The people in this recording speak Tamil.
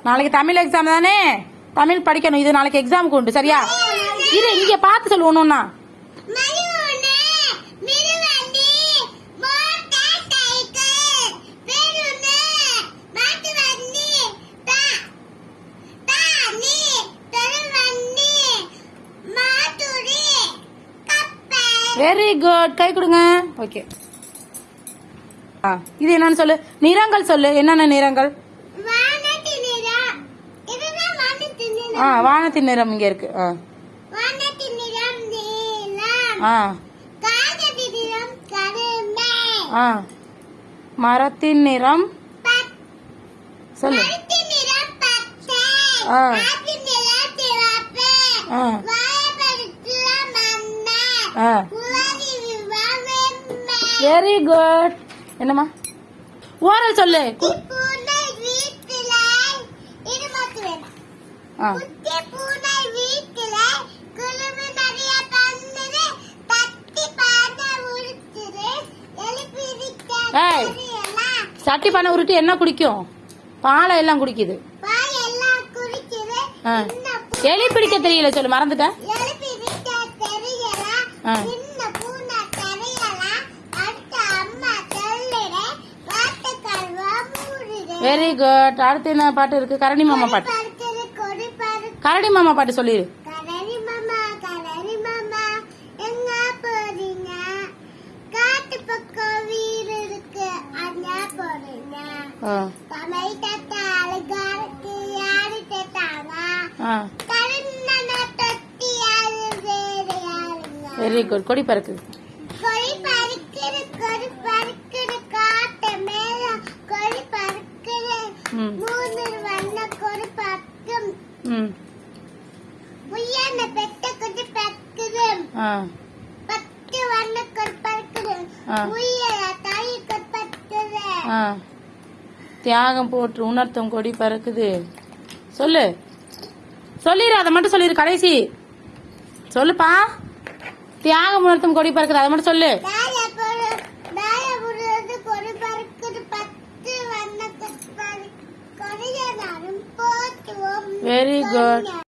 நாளைக்கு தமிழ் எக்ஸாம் தானே, தமிழ் படிக்கணும். இது நாளைக்கு எக்ஸாமுக்கு உண்டு, சரியா? இது இங்க பார்த்து சொல்லு ஒண்ணுன்னா. வெரி குட், கை கொடுங்க. ஓகே, இது என்னன்னு சொல்லு. நிறங்கள் சொல்லு, என்னென்ன நிறங்கள்? வானத்தின் நிறம் இங்க இருக்கு. மரத்தின் நிறம் சொல்லு. Very good. என்னம்மா? ஓரல் சொல்லு. சட்டி பானை உருட்டி என்ன குடிக்கும்? பாலை எல்லாம் குடிக்குது. எலி பிடிக்க தெரியல சொல்லு, மறந்துட்டேன். Very good. அடுத்து என்ன பாட்டு இருக்கு? கரடி மாமா பாட்டு. கரடி மாமா பாட்டு சொல்லிடு. Very good. கொடி பறக்குது. தியாகம் போற்று உணர்த்தும் கொடி பறக்குது. சொல்லு, சொல்லிடு. அதை மட்டும் சொல்லிடு. கடைசி சொல்லுப்பா. தியாகம் உணர்த்தும் கொடி பறக்குது, அதை மட்டும் சொல்லு. Very good.